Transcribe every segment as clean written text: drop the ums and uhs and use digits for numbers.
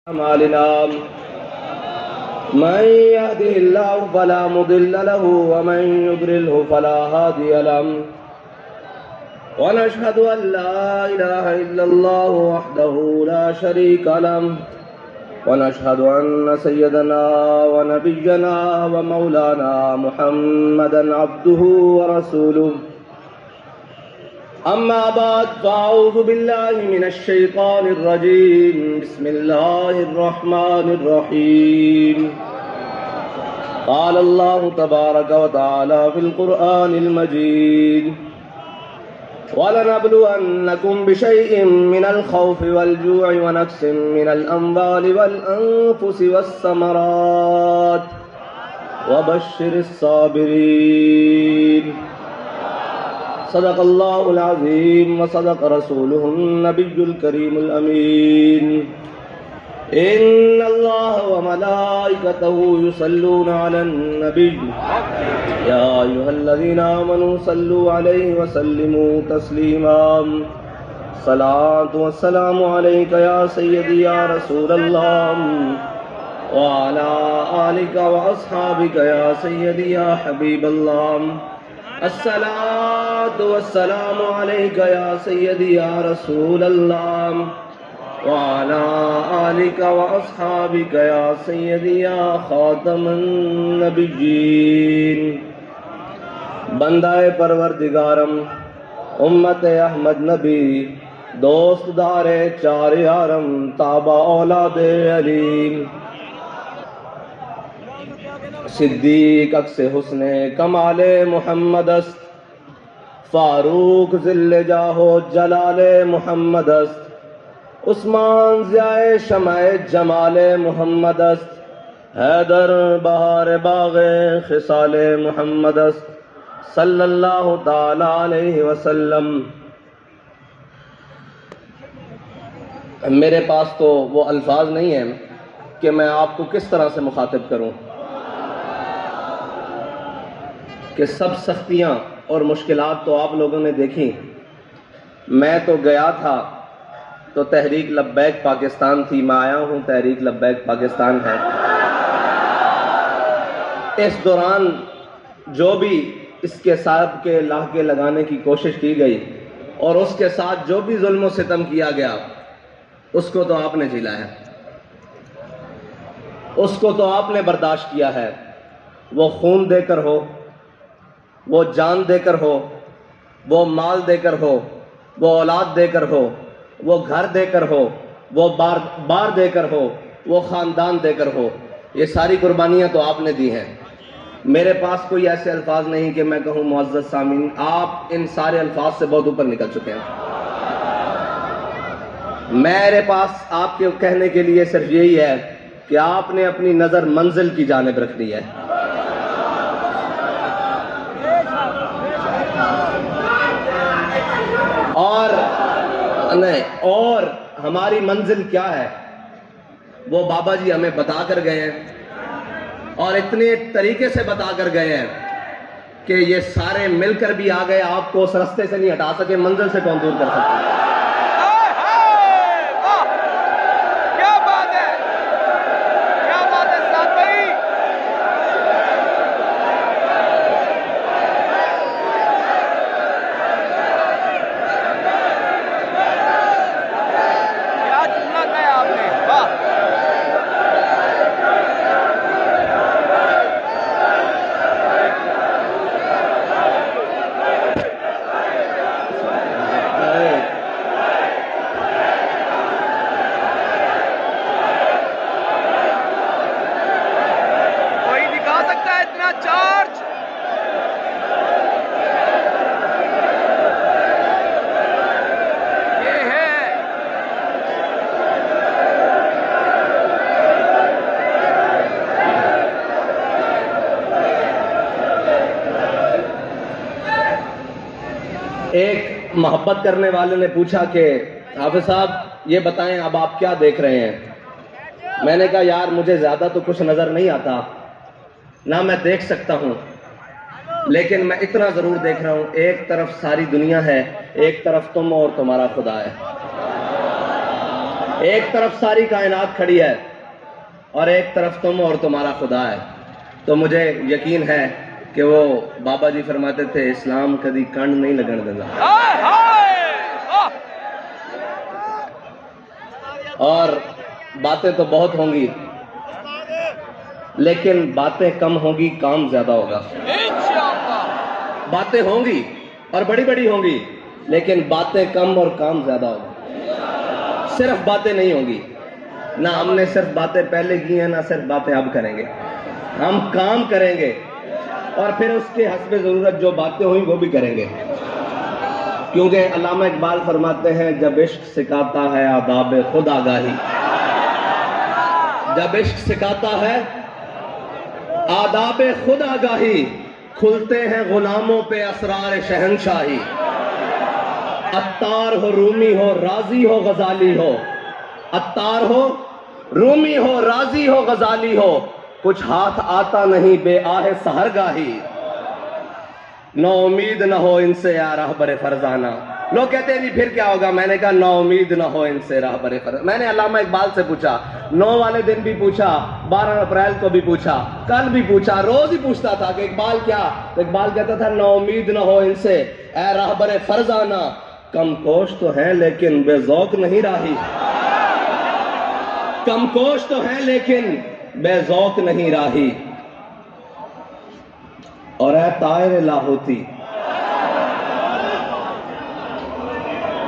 أعمالنا من يهده الله فلا مضل له ومن يضلله فلا هادي له ونشهد أن لا إله إلا الله وحده لا شريك له ونشهد أن سيدنا ونبينا ومولانا محمدا عبده ورسوله أما بعد فأعوذ بالله من الشيطان الرجيم بسم الله الرحمن الرحيم قال الله تبارك وتعالى في القرآن المجيد ولنبلونكم بشيء من الخوف والجوع ونقص من الأموال والأنفس والثمرات وبشر الصابرين صدق الله العظيم وصدق رسوله النبي الكريم الأمين إن الله وملائكته يصلون على النبي يا أيها الذين آمنوا صلوا عليه وسلموا تسليما صلاة والسلام عليك يا سيدي يا رسول الله وعلى آلك وأصحابك يا سيدي يا حبيب الله الصلاة والسلام عليك يا سيدي يا رسول الله وعلى آلك وأصحابك يا سيدي يا خاتم النبيين بندہ پروردگارم امت احمد نبی دوست دار چار یارم تابع اولاد علیم صدیق اکس حسن کمال محمد است فاروق ذل جاہ جلال محمد است عثمان ضیاء شمع جمال محمد است حیدر بہار باغ خصال محمد است صلی اللہ تعالی علیہ وسلم۔ میرے پاس تو وہ الفاظ نہیں ہیں کہ میں آپ کو کس طرح سے مخاطب کروں کہ سب سختیاں اور مشکلات تو آپ لوگوں نے دیکھی۔ میں تو گیا تھا تو تحریک لبیک پاکستان تھی، میں آیا ہوں تحریک لبیک پاکستان ہے۔ اس دوران جو بھی اس کے صاحب کے لاحقے لگانے کی کوشش کی گئی اور اس کے ساتھ جو بھی ظلم و ستم کیا گیا اس کو تو آپ نے جھیلا ہے، اس کو تو آپ نے برداشت کیا ہے، وہ خون دے کر ہو، وہ جان دے کر ہو، وہ مال دے کر ہو، وہ اولاد دے کر ہو، وہ گھر دے کر ہو، وہ بار دے کر ہو، وہ خاندان دے کر ہو، یہ ساری قربانیاں تو آپ نے دی ہیں۔ میرے پاس کوئی ایسے الفاظ نہیں کہ میں کہوں معزز سامعین آپ ان سارے الفاظ سے بہت اوپر نکل چکے ہیں۔ میرے پاس آپ کے کہنے کے لیے صرف یہی ہے کہ آپ نے اپنی نظر منزل کی جانب رکھنی ہے۔ اور ہماری منزل کیا ہے وہ بابا جی ہمیں بتا کر گئے ہیں، اور اتنے طریقے سے بتا کر گئے ہیں کہ یہ سارے مل کر بھی آ گئے، آپ کو اس رستے سے نہیں ہٹا سکے، منزل سے کون دور کر سکتے؟ ایک محبت کرنے والے نے پوچھا کہ حافظ صاحب یہ بتائیں اب آپ کیا دیکھ رہے ہیں؟ میں نے کہا یار مجھے زیادہ تو کچھ نظر نہیں آتا، نہ میں دیکھ سکتا ہوں، لیکن میں اتنا ضرور دیکھ رہا ہوں، ایک طرف ساری دنیا ہے، ایک طرف تم اور تمہارا خدا ہے۔ ایک طرف ساری کائنات کھڑی ہے اور ایک طرف تم اور تمہارا خدا ہے. تو مجھے یقین ہے کہ وہ بابا جی فرماتے تھے اسلام کدی کنڈ نہیں لگن دینا. اور باتیں تو بہت ہوں گی لیکن باتیں کم ہوں گی، کام زیادہ ہوگا. باتیں ہوں گی اور بڑی بڑی ہوں گی لیکن باتیں کم اور کام زیادہ ہوگا. صرف باتیں نہیں ہوں گی، نہ ہم نے صرف باتیں پہلے کی ہیں نہ صرف باتیں اب کریں گے. ہم کام کریں گے اور پھر اس کے حسب ضرورت جو باتیں ہوئی وہ بھی کریں گے. کیونکہ علامہ اقبال فرماتے ہیں جب عشق سکھاتا ہے آداب خود آگاہی، جب عشق سکھاتا ہے آداب خود آگاہی، کھلتے ہیں غلاموں پہ اسرار شہنشاہی. عطار ہو رومی ہو رازی ہو غزالی ہو، عطار ہو رومی ہو رازی ہو غزالی ہو، کچھ ہاتھ آتا نہیں بے آہ سحرگاہی. نا امید نہ ہو ان سے یا راہبر فرزانہ. لوگ کہتے ہیں جی پھر کیا ہوگا؟ میں نے کہا نا امید نہ ہو ان سے راہبر فرزانہ. میں نے علامہ اقبال سے پوچھا، 9 والے دن بھی پوچھا، 12 اپریل کو بھی پوچھا، کل بھی پوچھا، روز ہی پوچھتا تھا کہ اقبال کیا؟ تو اقبال کہتا تھا نا امید نہ ہو ان سے اے راہبر فرزانہ، کم کوش تو ہیں لیکن بے ذوق نہیں راہی. کم کوش تو ہیں لیکن بے ذوق نہیں راہی. اور اے طائر لاہوتی،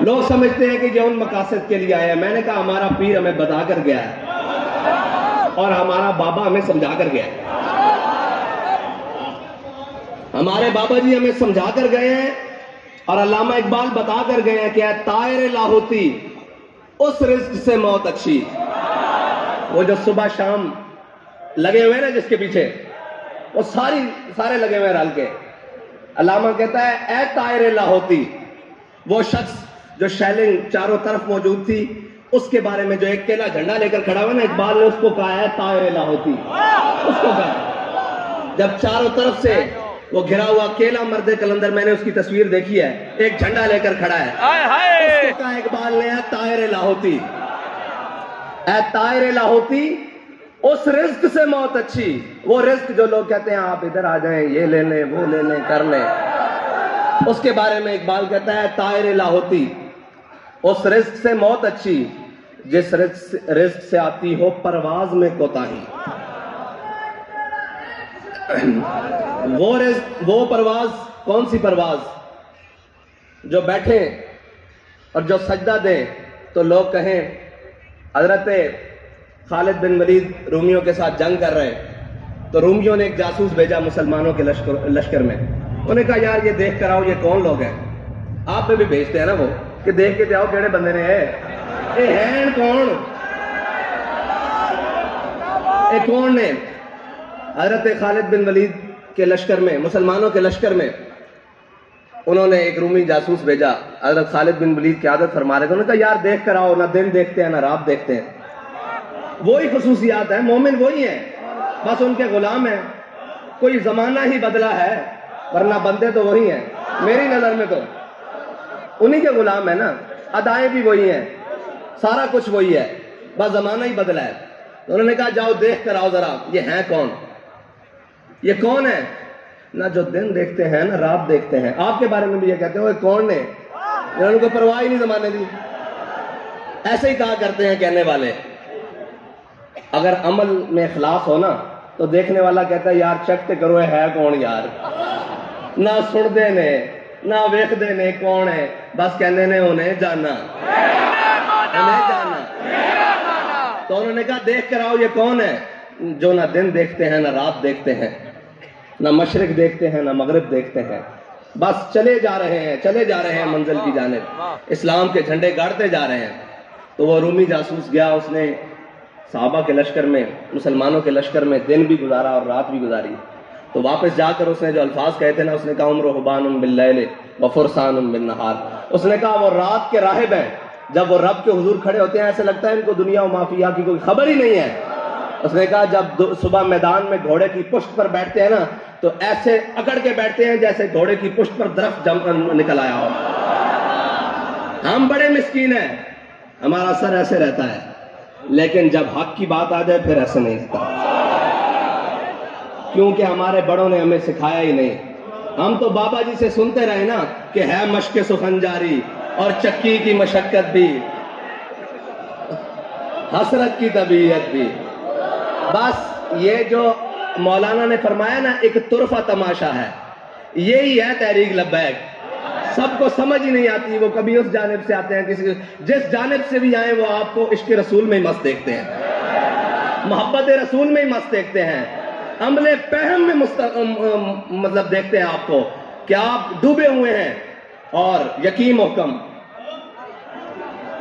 لوگ سمجھتے ہیں کہ یہ ان مقاصد کے لیے آیا ہے. میں نے کہا ہمارا پیر ہمیں بتا کر گیا ہے اور ہمارا بابا ہمیں سمجھا کر گیا ہے. ہمارے بابا جی ہمیں سمجھا کر گئے ہیں اور علامہ اقبال بتا کر گئے ہیں کہ اے طائر لاہوتی، اس رزق سے موت اچھی. وہ جو صبح شام لگے ہوئے نا جس کے پیچھے، وہ سارے لگے ہوئے رل کے. علامہ کہتا ہے اے طائر لاہوتی، وہ شخص جو شیلنگ چاروں طرف موجود تھی اس کے بارے میں جو ایک کیلا جھنڈا لے کر کھڑا ہوا نا، اقبال نے اس کو کہا ہے طائر لاہوتی. اس کو کہا جب چاروں طرف سے وہ گھرا ہوا کیلا مرد کلندر، میں نے اس کی تصویر دیکھی ہے، ایک جھنڈا لے کر کھڑا ہے، اس کو کہا اقبال نے اے طائر لاہوتی، اے طائر لاہوتی، اس رزق سے موت اچھی. وہ رزق جو لوگ کہتے ہیں آپ ادھر آ جائیں، یہ لے لیں وہ لے لیں کر لیں، اس کے بارے میں اقبال کہتا ہے طائر لاہوتی، اس رزق سے موت اچھی جس رزق سے آتی ہو پرواز میں کوتاہی. وہ رزق، وہ پرواز، کون سی پرواز؟ جو بیٹھیں اور جو سجدہ دیں تو لوگ کہیں حضرت خالد بن ولید رومیوں کے ساتھ جنگ کر رہے ہیں تو رومیوں نے ایک جاسوس بھیجا مسلمانوں کے لشکر میں. انہوں نے کہا یار یہ دیکھ کر آؤ یہ کون لوگ ہیں. آپ میں بھی بھیجتے ہیں نا وہ کہ دیکھ کے جاؤ کیڑے بندے نے یہ ہیں کون، یہ کون نے؟ حضرت خالد بن ولید کے لشکر میں، مسلمانوں کے لشکر میں انہوں نے ایک رومی جاسوس بھیجا. حضرت خالد بن ولید کی عادت فرما رہے تھے، انہوں نے کہا یار دیکھ کر آؤ، نہ دن دیکھتے ہیں نہ رات دیکھتے ہیں. وہی خصوصیات ہیں، مومن وہی ہیں، بس ان کے غلام ہیں. کوئی زمانہ ہی بدلا ہے ورنہ بندے تو وہی ہیں. میری نظر میں تو انہی کے غلام ہیں نا، ادائیں بھی وہی ہیں، سارا کچھ وہی ہے، بس زمانہ ہی بدلا ہے. انہوں نے کہا جاؤ دیکھ کر آؤ ذرا یہ ہیں کون، یہ کون ہے؟ نہ جو دن دیکھتے ہیں نہ رات دیکھتے ہیں. آپ کے بارے میں بھی یہ کہتے ہیں وہ کون نے؟ انہوں کو پرواہ ہی نہیں زمانے دی. ایسے ہی کہا کرتے ہیں کہنے والے. اگر عمل میں اخلاص ہو نا تو دیکھنے والا کہتا ہے یار چیک تے کرو ہے کون یار. نہ سن دے نے نہ ویکھ دے نے کون ہے، بس کہنے نے انہیں جانا، انہیں جانا. تو انہوں نے کہا دیکھ کر آؤ یہ کون ہے؟ جو نہ دن دیکھتے ہیں نہ رات دیکھتے ہیں، نہ مشرق دیکھتے ہیں نہ مغرب دیکھتے ہیں، بس چلے جا رہے ہیں چلے جا رہے ہیں منزل کی جانب، اسلام کے جھنڈے گاڑتے جا رہے ہیں. تو وہ رومی جاسوس گیا، اس نے صحابہ کے لشکر میں، مسلمانوں کے لشکر میں دن بھی گزارا اور رات بھی گزاری. تو واپس جا کر اس نے جو الفاظ کہے تھے نا، اس نے کہا عمر حبان باللیل وفرسان بالنہار. اس نے کہا وہ رات کے راہب ہیں، جب وہ رب کے حضور کھڑے ہوتے ہیں ایسے لگتا ہے ان کو دنیا و مافیا کی کوئی خبر ہی نہیں ہے. اس نے کہا جب صبح میدان میں گھوڑے کی پشت پر بیٹھتے ہیں نا تو ایسے اکڑ کے بیٹھتے ہیں جیسے گھوڑے کی پشت پر درخت نکل آیا ہو. ہم بڑے مسکین ہیں، ہمارا سر ایسے رہتا ہے، لیکن جب حق کی بات آ جائے پھر ایسے نہیں رہتا، کیونکہ ہمارے بڑوں نے ہمیں سکھایا ہی نہیں۔ ہم تو بابا جی سے سنتے رہے نا کہ ہے مشق سخن جاری اور چکی کی مشقت بھی، حسرت کی طبیعت بھی۔ بس یہ جو مولانا نے فرمایا نا ایک طرفہ تماشا ہے، یہی ہے تحریک لبیک۔ سب کو سمجھ ہی نہیں آتی، وہ کبھی اس جانب سے آتے ہیں، کسی جس جانب سے بھی آئیں وہ آپ کو عشق رسول میں ہی مست دیکھتے ہیں، محبت رسول میں ہی مست دیکھتے ہیں، عمل پہم میں مطلب دیکھتے ہیں آپ کو کہ آپ ڈوبے ہوئے ہیں۔ اور یقین محکم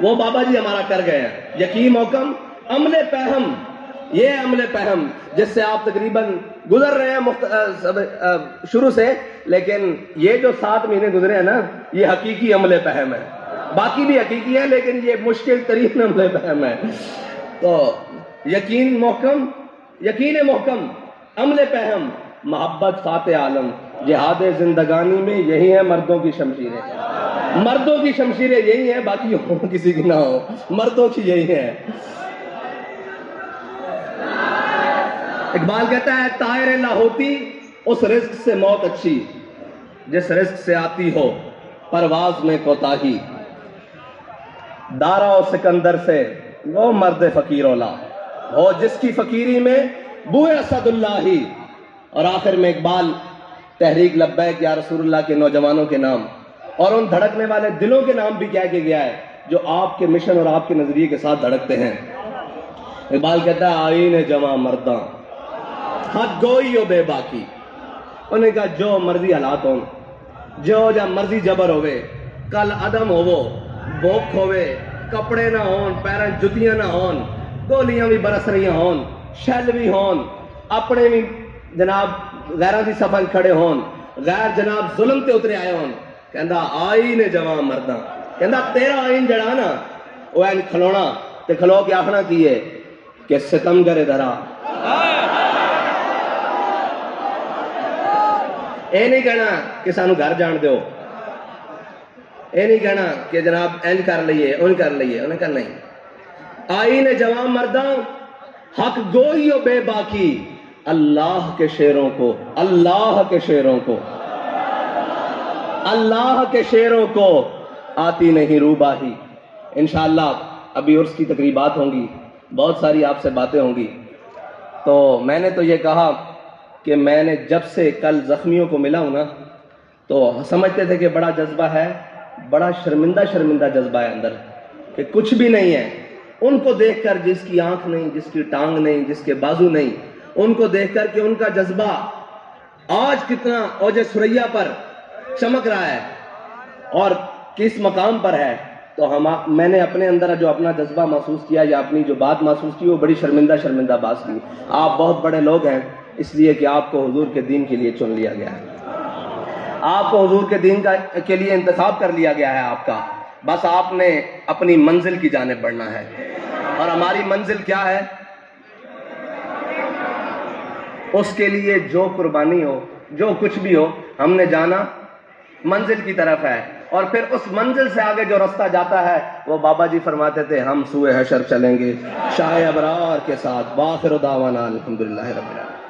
وہ بابا جی ہمارا کر گئے ہیں، یقین محکم عمل پہم، یہ عمل پہم جس سے آپ تقریباً گزر رہے ہیں شروع سے، لیکن یہ جو 7 مہینے گزرے ہیں نا یہ حقیقی عمل پہم ہے، باقی بھی حقیقی ہے لیکن یہ مشکل ترین عمل پہم ہے۔ تو یقین محکم، یقین محکم، عمل پہم، محبت فاتح عالم، جہاد زندگانی میں یہی ہے مردوں کی شمشیریں، مردوں کی شمشیریں یہی ہیں، باقی کسی کی نہ ہو، مردوں کی یہی ہے۔ اقبال کہتا ہے طائر لاہوتی اس رزق سے موت اچھی جس رزق سے آتی ہو پرواز میں کوتاہی، دارا و سکندر سے وہ مرد فقیر اولا ہو جس کی فقیری میں بوئے اسد اللہ ہی۔ اور آخر میں اقبال تحریک لبیک یا رسول اللہ کے نوجوانوں کے نام اور ان دھڑکنے والے دلوں کے نام بھی کہہ کے گیا ہے جو آپ کے مشن اور آپ کے نظریے کے ساتھ دھڑکتے ہیں۔ اقبال کہتا ہے آئین جمع مرداں حق گوئی و بے باکی، انہوں نے کہا جو مرضی حالات ہوں، جو جب مرضی جبر ہوئے، کل عدم ہوو، بوک ہوئے، کپڑے نہ ہون، پیرن جتیاں نہ ہون، گولیاں بھی برس رہی ہون، شل بھی ہون، اپنے بھی جناب غیرہ دی صفحہ کھڑے ہون، غیر جناب ظلم تے اترے آئے ہون، کہندہ آئین جوان مرداں، کہندہ تیرا آئین جڑا نا وہ این کھلونا تے کھلو کے آخنا کیے کہ ستم گرے دھرا، اے نہیں کہنا کہ سانو گھر جان دیو، اے نہیں کہنا کہ جناب این کر لئیے ان کر لئیے، انہیں کہا نہیں، آئین جوان مرداں حق گوئی و بے باکی، اللہ کے شیروں کو، اللہ کے شیروں کو، اللہ کے شیروں کو آتی نہیں روباہی۔ انشاءاللہ ابھی عرس کی تقریبات ہوں گی، بہت ساری آپ سے باتیں ہوں گی، تو میں نے تو یہ کہا کہ میں نے جب سے کل زخمیوں کو ملا ہوں نا تو سمجھتے تھے کہ بڑا جذبہ ہے، بڑا شرمندہ جذبہ ہے اندر کہ کچھ بھی نہیں ہے، ان کو دیکھ کر جس کی آنکھ نہیں، جس کی ٹانگ نہیں، جس کے بازو نہیں، ان کو دیکھ کر کہ ان کا جذبہ آج کتنا اوج ثریا پر چمک رہا ہے اور کس مقام پر ہے، تو میں نے اپنے اندر جو اپنا جذبہ محسوس کیا یا اپنی جو بات محسوس کی وہ بڑی شرمندہ بات کی۔ آپ بہت بڑے لوگ ہیں اس لیے کہ آپ کو حضور کے دین کے لیے چن لیا گیا ہے، آپ کو حضور کے دین کے لیے انتخاب کر لیا گیا ہے آپ کا، بس آپ نے اپنی منزل کی جانب بڑھنا ہے، اور ہماری منزل کیا ہے؟ اس کے لیے جو قربانی ہو، جو کچھ بھی ہو، ہم نے جانا منزل کی طرف ہے، اور پھر اس منزل سے آگے جو رستہ جاتا ہے وہ بابا جی فرماتے تھے ہم سوئے حشر چلیں گے شاہ ابرار کے ساتھ۔ وآخر دعوانا الحمدللہ رب العالمین۔